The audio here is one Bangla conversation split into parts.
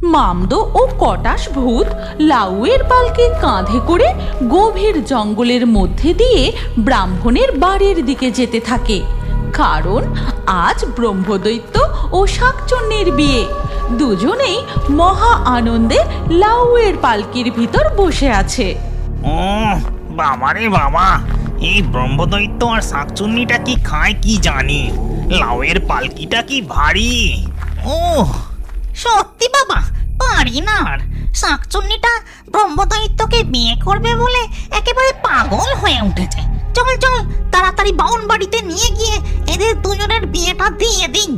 মামদো ও কটাস ভূত লাউয়ের পালকে কাঁধে করে গভীর জঙ্গলের মধ্যে দিয়ে ব্রাহ্মণের বাড়ির দিকে যেতে থাকে, কারণ আজ ব্রহ্মদৈত্য ও শাকচুন্নির বিয়ে। দুজনেই মহা আনন্দে লাউয়ের পালকির ভিতর বসে আছে। ও বাবা রে বাবা, এই ব্রহ্মদৈত্য আর শাকচুন্নিটা কি খায় কি জানি, লাউয়ের পালকিটা কি ভারী। ও সত্যি বাবা, পারি না আর। শাকচুন্নিটা ব্রহ্মদৈত্যকে বিয়ে করবে বলে একেবারে পাগল হয়ে উঠেছে। চল চল, তাড়াতাড়ি বাউন বাড়িতে নিয়ে গিয়ে এদের দুজনের বিয়েটা দিয়ে দিন।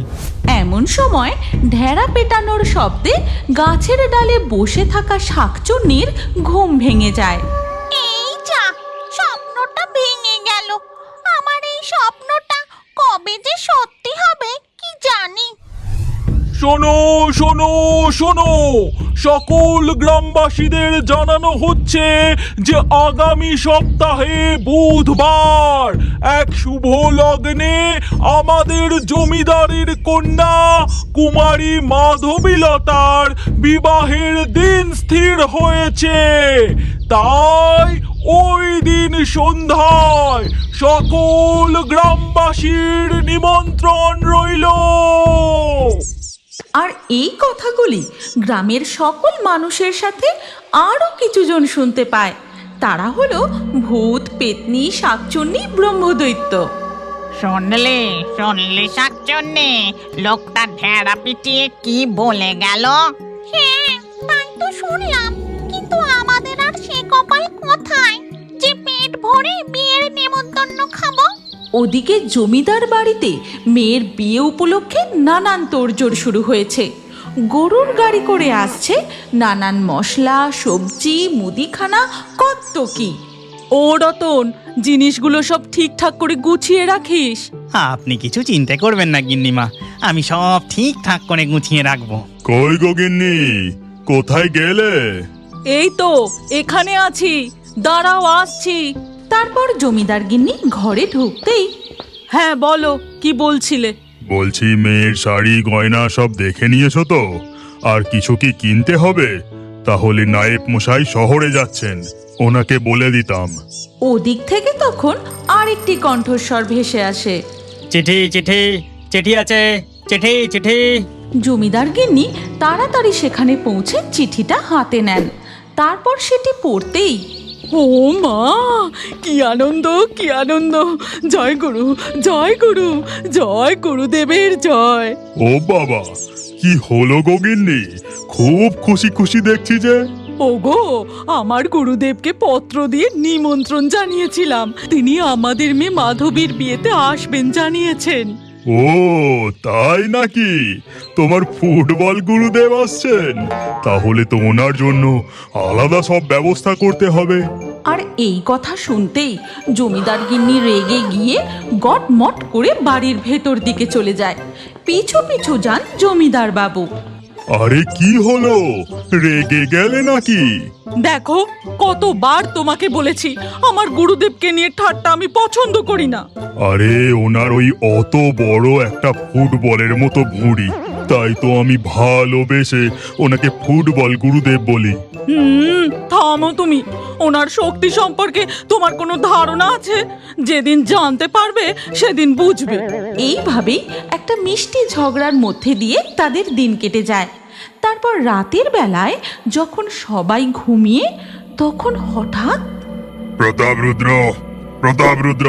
এমন সময় ঢেড়া পেটানোর শব্দে গাছের ডালে বসে থাকা শাকচুন্নির ঘুম ভেঙে যায়। এই যা, স্বপ্নটা ভেঙে গেল। আমার এই স্বপ্নটা কবে যে সত্যি হবে কি জানি। শোনো শোনো শোনো, সকল গ্রামবাসীদের জানানো হচ্ছে যে আগামী সপ্তাহে বুধবার এক শুভ লগ্নে আমাদের জমিদারের কন্যা কুমারী মাধবীলতার বিবাহের দিন স্থির হয়েছে। তাই ওই দিন সন্ধ্যায় সকল গ্রামবাসীর নিমন্ত্রণ রইল। আর এই কথাগুলি গ্রামের সকল মানুষের সাথে আরও কিছুজন শুনতে পায়। তারা হলো ভূত, পেতনি, শাকচুন্নি, ব্রহ্মদৈত্য। শুনলে শুনলে শাকচুন্নি, লোকটা ঢেড়া পিটিয়ে কি বলে গেল? হ্যাঁ, তাই তো শুনলাম, কিন্তু আমাদের আর সে কপাল কোথায় যে পেট ভরে বিয়ের নেমন্তন্ন খাবো। ওদিকে জমিদার বাড়িতে মেয়ের বিয়ে উপলক্ষে নানান তোড়জোড় শুরু হয়েছে। গরুর গাড়ি করে আসছে নানান মশলা, সবজি, মুদিখানা, কত কি। ও রতন, জিনিসগুলো সব ঠিকঠাক করে গুছিয়ে রাখিস। আপনি কিছু চিন্তা করবেন না গিন্নিমা, আমি সব ঠিকঠাক করে গুছিয়ে রাখবো। কই গো গিন্নি, কোথায় গেলে? এই তো এখানে আছি, দাঁড়াও আসছি। তারপর জমিদার গিন্নি ঘরে ঢুকতেই, হ্যাঁ বলো, কি বলছিলে? বলছি মেয়ের শাড়ি গয়না সব দেখে নিয়েছো তো? আর কিছু কি কিনতে হবে? তাহলে নায়েব মশাই শহরে যাচ্ছেন, ওনাকে বলে দিতাম। ওদিক থেকে তখন আরেকটি কণ্ঠস্বর ভেসে আসে। চিঠি চিঠি চিঠি আছে, চিঠি চিঠি। জমিদার গিন্নি তাড়াতাড়ি সেখানে পৌঁছে চিঠিটা হাতে নেন। তারপর সেটি পড়তেই, ও মা, কি আনন্দ, কি আনন্দ! জয় গুরু, জয় গুরু, জয় গুরুদেবের জয়। ও বাবা, কি হলো গো গিন্নি? খুব খুশি খুশি দেখছি যে। ওগো, আমার গুরুদেবকে পত্র দিয়ে নিমন্ত্রণ জানিয়েছিলাম, তিনি আমাদের মেয়ে মাধবীর বিয়েতে আসবেন জানিয়েছেন। ও তাই নাকি? তোমার ফুটবল গুরুদেব আসছেন? তাহলে তো ওনার জন্য আলাদা সব ব্যবস্থা করতে হবে। আর এই কথা শুনতেই জমিদার গিন্নি রেগে গিয়ে গটমট করে বাড়ির ভেতর দিকে চলে যায়। পিছু পিছু যান জমিদার বাবু। আরে কি হলো, রেগে গেলে নাকি? দেখো, কতবার তোমাকে বলেছি আমার গুরুদেবকে নিয়ে ঠাট্টা আমি পছন্দ করি না। আরে ওনার ওই অত বড় একটা ফুটবলের মতো ভুঁড়ি, তাই তো আমি ভালোবেসে ওনাকে ফুটবল গুরুদেব বলি। থামো তুমি। ওনার শক্তি সম্পর্কে তোমার কোনো ধারণা আছে? যেদিন জানতে পারবে সেদিন বুঝবে। এইভাবেই একটা মিষ্টি ঝগড়ার মধ্যে দিয়ে তাদের দিন কেটে যায়। তারপর রাতের বেলায় যখন সবাই ঘুমিয়ে, তখন হঠাৎ, প্রতাপ রুদ্র, প্রতাপ রুদ্র,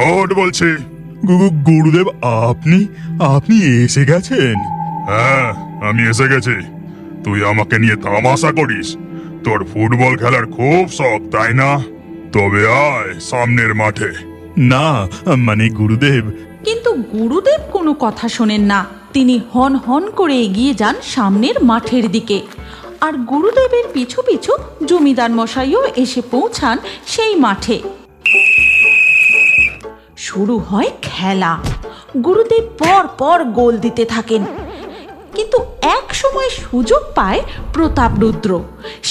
ওঠ বলছি। গুরুদেব, আপনি আপনি এসে গেছেন? হ্যাঁ, আমি এসে গেছি। তুই আমাকে নিয়ে তামাশা করিস? তোর ফুটবল খেলার খুব শখ, তাই না? তবে আয় সামনের মাঠে। না মানে গুরুদেব। কিন্তু গুরুদেব কোনো কথা শোনেন না। তিনি হন হন করে এগিয়ে যান সামনের মাঠের দিকে। আর গুরুদেবের পিছু পিছু জমিদার মশাইও এসে পৌঁছান সেই মাঠে। শুরু হয় খেলা। গুরুদেব পর পর গোল দিতে থাকেন। কিন্তু এক সময় সুযোগ পায় প্রতাপ রুদ্র।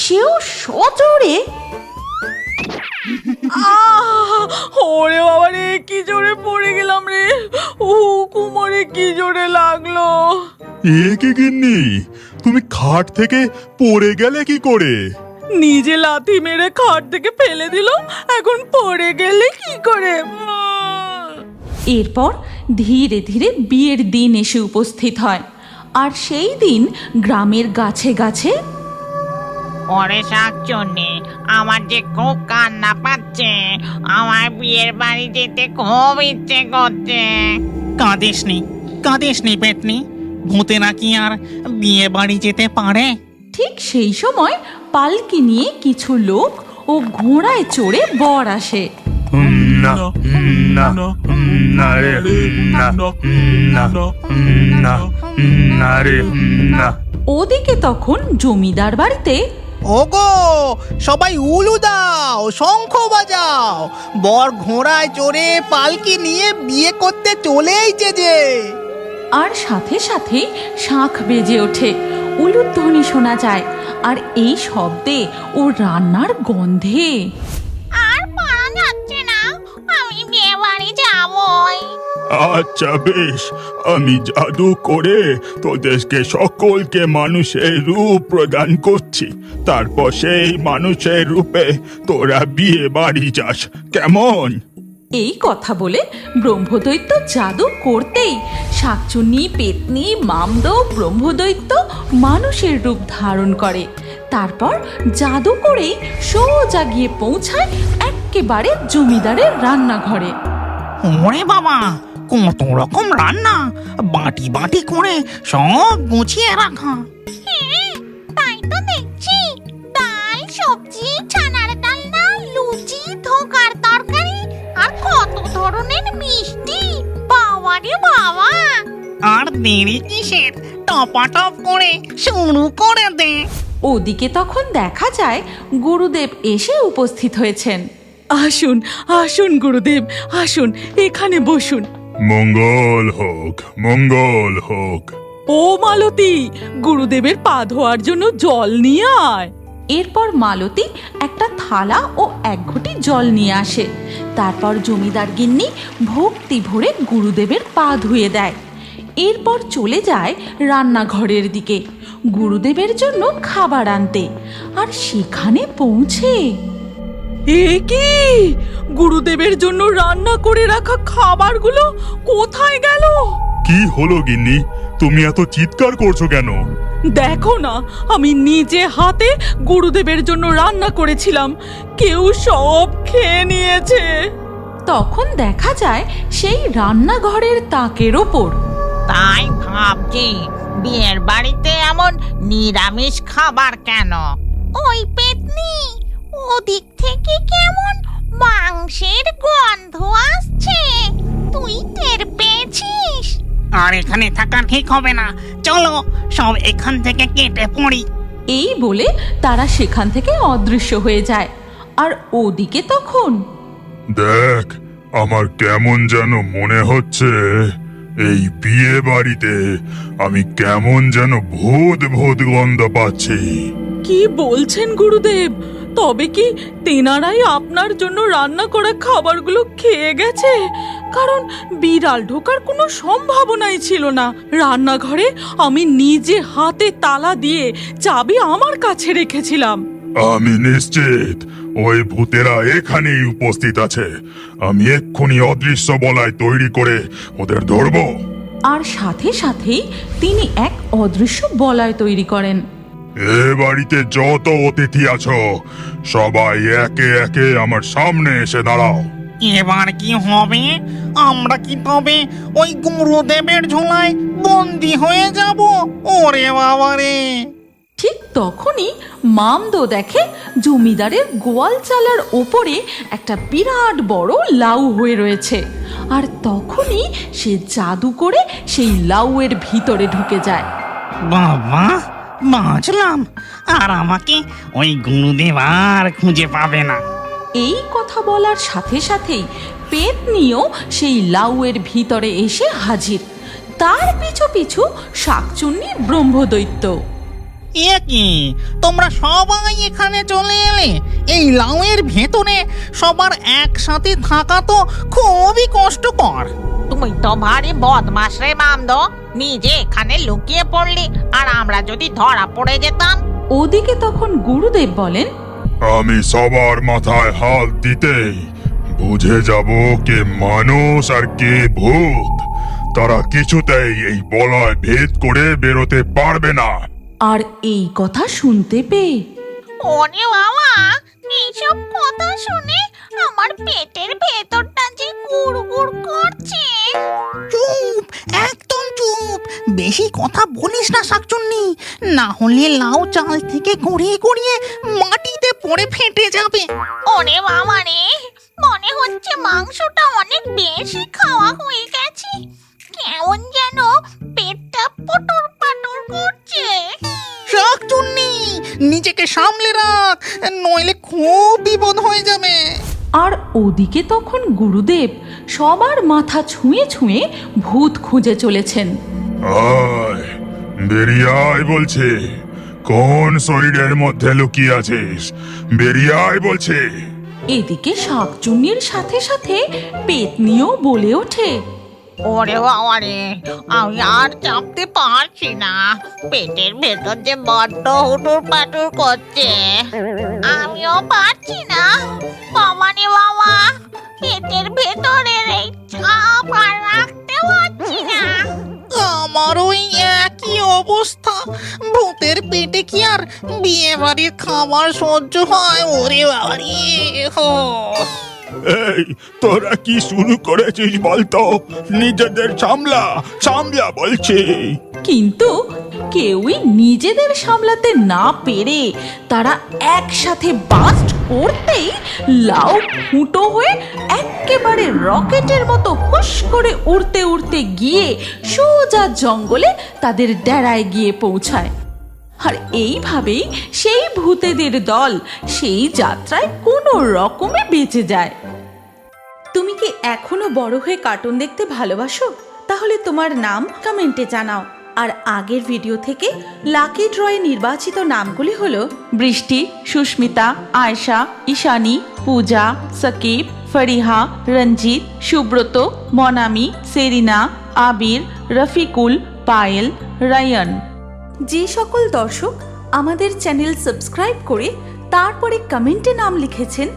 সেও সজোরে, ওরে বাবা রে, কি জোরে পড়ে গেলাম রে! ও কুমারে, কি জোরে লাগলো! এ কি গিন্নি, তুমি খাট থেকে পড়ে গেলে কি করে? নিজে লাথি মেরে খাট থেকে ফেলে দিল, এখন পড়ে গেলে কি করে? এরপর ধীরে ধীরে বিয়ের দিন এসে উপস্থিত হয়। আর সেই দিন গ্রামের গাছে গাছে ওরে শাকচুন্নি, আমার যে খুব কান্না পাচ্ছে, আমার বিয়ের বাড়ি যেতে খুব ইচ্ছে করছে। কাঁদিস নি পেতনি, ভূতেরা কি আর বিয়ে বাড়ি যেতে পারে? ঠিক সেই সময় পালকি নিয়ে কিছু লোক ও ঘোড়ায় চড়ে বর আসে। না না না রে না না না না রে না। ওদিকে তখন জমিদার বাড়িতে ওগো, সবাই উলু দাও, শঙ্খ বাজাও, বর ঘোড়ায় চড়ে পালকি নিয়ে বিয়ে করতে চলেইছে যে। আর সাথে সাথে শাঁখ বেজে ওঠে, উলুধ্বনি শোনা যায়, আর এই শব্দে ও রান্নার গন্ধে আর পারা যাচ্ছে না, আমি বিয়ে বাড়ি যাবই। আচ্ছা বেশ, আমি জাদু করে তোদেরকে সকলকে মানুষের রূপ প্রদান করছি। তারপর সেই মানুষের রূপে তোরা বিয়ে বাড়ি যাস, কেমন? এই কথা বলে ব্রহ্মদৈত্য জাদু করতেই শাকচুন্নি, পেতনি, মামদ, ব্রহ্মদৈত্য মানুষের রূপ ধারণ করে। তারপর জাদু করেই সোজা গিয়ে পৌঁছায় একেবারে জমিদারের রান্নাঘরে। ওরে বাবা, কত রকম রান্না, বাটি বাটি করে সব গুছিয়ে রাখা। তাই তো দেখছি, ডাল, সবজি, ছানার ডালনা, লুচি, ধোকার তরকারি, আর কত ধরনের মিষ্টি। বাবা রে বাবা! আর দেরি কিসের, টপাটপ করে শুরু করে দে। ওদিকে তখন দেখা যায় গুরুদেব এসে উপস্থিত হয়েছেন। আসুন আসুন গুরুদেব, আসুন, এখানে বসুন। মঙ্গল হোক, মঙ্গল হোক। ও মালতী, গুরুদেবের পা ধোয়ার জন্য জল নিয়ে আয়। এরপর মালতী একটা থালা ও এক ঘটি জল নিয়ে আসে। তারপর জমিদার গিন্নি ভক্তি ভরে গুরুদেবের পা ধুয়ে দেয়। এরপর চলে যায় রান্নাঘরের দিকে গুরুদেবের জন্য খাবার আনতে। আর সেখানে পৌঁছে এ কি, গুরুদেবের জন্য রান্না করে রাখা খাবারগুলো কোথায় গেল? কি হলো গিন্নি, তুমি এত চিৎকার করছো কেন? দেখো না, আমি নিজে হাতে গুরুদেবের জন্য রান্না করেছিলাম, কেউ সব খেয়ে নিয়েছে। তখন দেখা যায় সেই রান্নাঘরের তাকের ওপর তাই ভাবছি, বিয়ের বাড়িতে এমন নিরামিষ খাবার কেন? ওই পেতনি, ওদিক থেকে কেমন মাংসের গন্ধ আসছে, তুই টের পেয়েছিস? আর এখানে থাকা ঠিক হবে না, চলো সব এখান থেকে কেটে পড়ি। এই বলে তারা সেখান থেকে অদৃশ্য হয়ে যায়। আর ওদিকে তখন দেখ, আমার কেমন যেন মনে হচ্ছে এই বিয়ে বাড়িতে আমি কেমন যেন ভূত ভূত গন্ধ পাচ্ছি। কি বলছেন গুরুদেব? তবে কি তেনারাই আপনার জন্য রান্না করা খাবারগুলো খেয়ে গেছে? কারণ বিড়াল ঢোকার কোনো সম্ভাবনাই ছিল না। রান্নাঘরে আমি নিজে হাতে তালা দিয়ে চাবি আমার কাছে রেখেছিলাম। আমি নিশ্চিত ওই ভূতেরা এখানেই উপস্থিত আছে। আমি এক্ষুনি অদৃশ্য বলয় তৈরি করে ওদের ধরবো। আর সাথে সাথেই তিনি এক অদৃশ্য বলয় তৈরি করেন। এ বাড়িতে যত অতিথি আছো, সবাই একে একে আমার সামনে এসে দাঁড়াও। এবার কি হবে? আমরা কি তবে ওই গুরুদেবের ঝোলায় বন্দি হয়ে যাব? ওরে বাবা রে! ঠিক তখনই মামদো দেখে জমিদারের গোয়াল চালার ওপরে একটা বিরাট বড় লাউ হয়ে রয়েছে। আর তখনই সে জাদু করে সেই লাউয়ের ভিতরে ঢুকে যায়। বাবা, বাঁচলাম, আর আমাকে ওই গুরুদেব আর খুঁজে পাবে না। এই কথা বলার সাথে সাথেই পেতনিও সেই লাউয়ের ভিতরে এসে হাজির। তার পিছু পিছু শাকচুন্নি ব্রহ্মদৈত্য। এ কি, তোমরা সবাই এখানে চলে এলে? এই লাউয়ের ভেতরে সবার একসাথে থাকা তো খুবই কষ্টকর। তুই তো ভারী বদমাস রে মামদো, নিজে এখানে লুকিয়ে পড়লি, আর আমরা যদি ধরা পড়ে যেতাম? ওদিকে তখন গুরুদেব বলেন, আমি সবার মাথায় হাত দিতেই বুঝে যাব কে মানুষ আর কে ভূত। তারা কিছুতেই এই বলয় ভেদ করে বেরোতে পারবে না। আর এই কথা শুনতে পেয়ে ওরে বাবা, এইসব কথা শুনে আমার পেটের ভেতরটা যে গুড়গুড় করছে। চুপ, একদম চুপ। বেশি কথা বলিস না শাকচুন্নি, না হলে লাউ চাল থেকে গড়িয়ে গড়িয়ে মাটিতে পড়ে ফেটে যাবে। ওরে বাবা রে, মনে হচ্ছে মাংসটা অনেক বেশি খাওয়া হয়ে গেছে। কেমন যেন পেটটা পটর পাটর করছে। শাকচুন্নি, নিজেকে সামলে রাখ, নইলে খুব বিপদ হয়ে যাবে। আর ওদিকে তখন গুরুদেব সবার মাথা ছুঁয়ে ছুঁয়ে ভূত খুঁজে চলেছেন। আয়, বেরিয়ে আয় বলছে। কোন শরীরের মধ্যে লুকিয়ে আছিস? বেরিয়ে আয় বলছে। এদিকে শাকচুন্নির সাথে সাথে পেতনিও বলে ওঠে, ওরে বাবা রে, আমি আর চাপতে পারছি না। পেটের ভেতর যে বড্ড হুটুর পাটুর করছে। আমিও পারছি না। বাবা রে বাবা, পেটের ভেতরের এই চাপ আর রাখতে পারছি না। আমার ওই একই অবস্থা। ভূতের পেটে কি আর বিয়ে বাড়ির খাবার সহ্য হয়? ওরে বাবারি, এই, তোরা কি শুরু করেছিস বলতো? নিজেদের সামলা, সামলা বলছি। কিন্তু কেউই নিজেদের সামলাতে না পেরে তারা একসাথে বাস্ট করতেই লাউ ফুটো হয়ে একেবারে রকেটের মতো হুশ করে উড়তে উড়তে গিয়ে সোজা জঙ্গলে তাদের ডেরায় গিয়ে পৌঁছায়। আর এইভাবেই সেই ভূতেদের দল সেই যাত্রায় কোনো রকমে বেঁচে যায়। তুমি কি এখনো বড় হয়ে কার্টুন দেখতে ভালোবাসো? তাহলে তোমার নাম কমেন্টে জানাও। আর আগের ভিডিও থেকে লাকি ড্রয়ে নির্বাচিত নামগুলি হলো বৃষ্টি, সুস্মিতা, আয়শা, ঈশানী, পূজা, সাকিব, ফরিহা, রঞ্জিত, সুব্রত, মনামি, সেরিনা, আবির, রফিকুল, পায়েল, রায়ান। যে সকল দর্শক আমাদের চ্যানেল সাবস্ক্রাইব করে তারপরে কমেন্টে নাম লিখেছেন,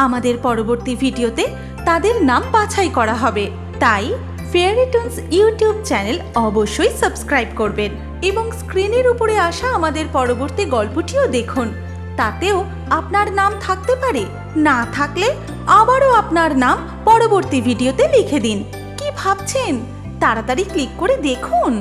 আমাদের পরবর্তী ভিডিওতে তাদের নাম বাছাই করা হবে। তাই ফেয়ারি টোনস ইউটিউব চ্যানেল অবশ্যই সাবস্ক্রাইব করবেন এবং স্ক্রিনের উপরে আসা আমাদের পরবর্তী গল্পটিও দেখুন। তাতেও আপনার নাম থাকতে পারে, না থাকলে আবারও আপনার নাম পরবর্তী ভিডিওতে লিখে দিন। কি ভাবছেন? তাড়াতাড়ি ক্লিক করে দেখুন।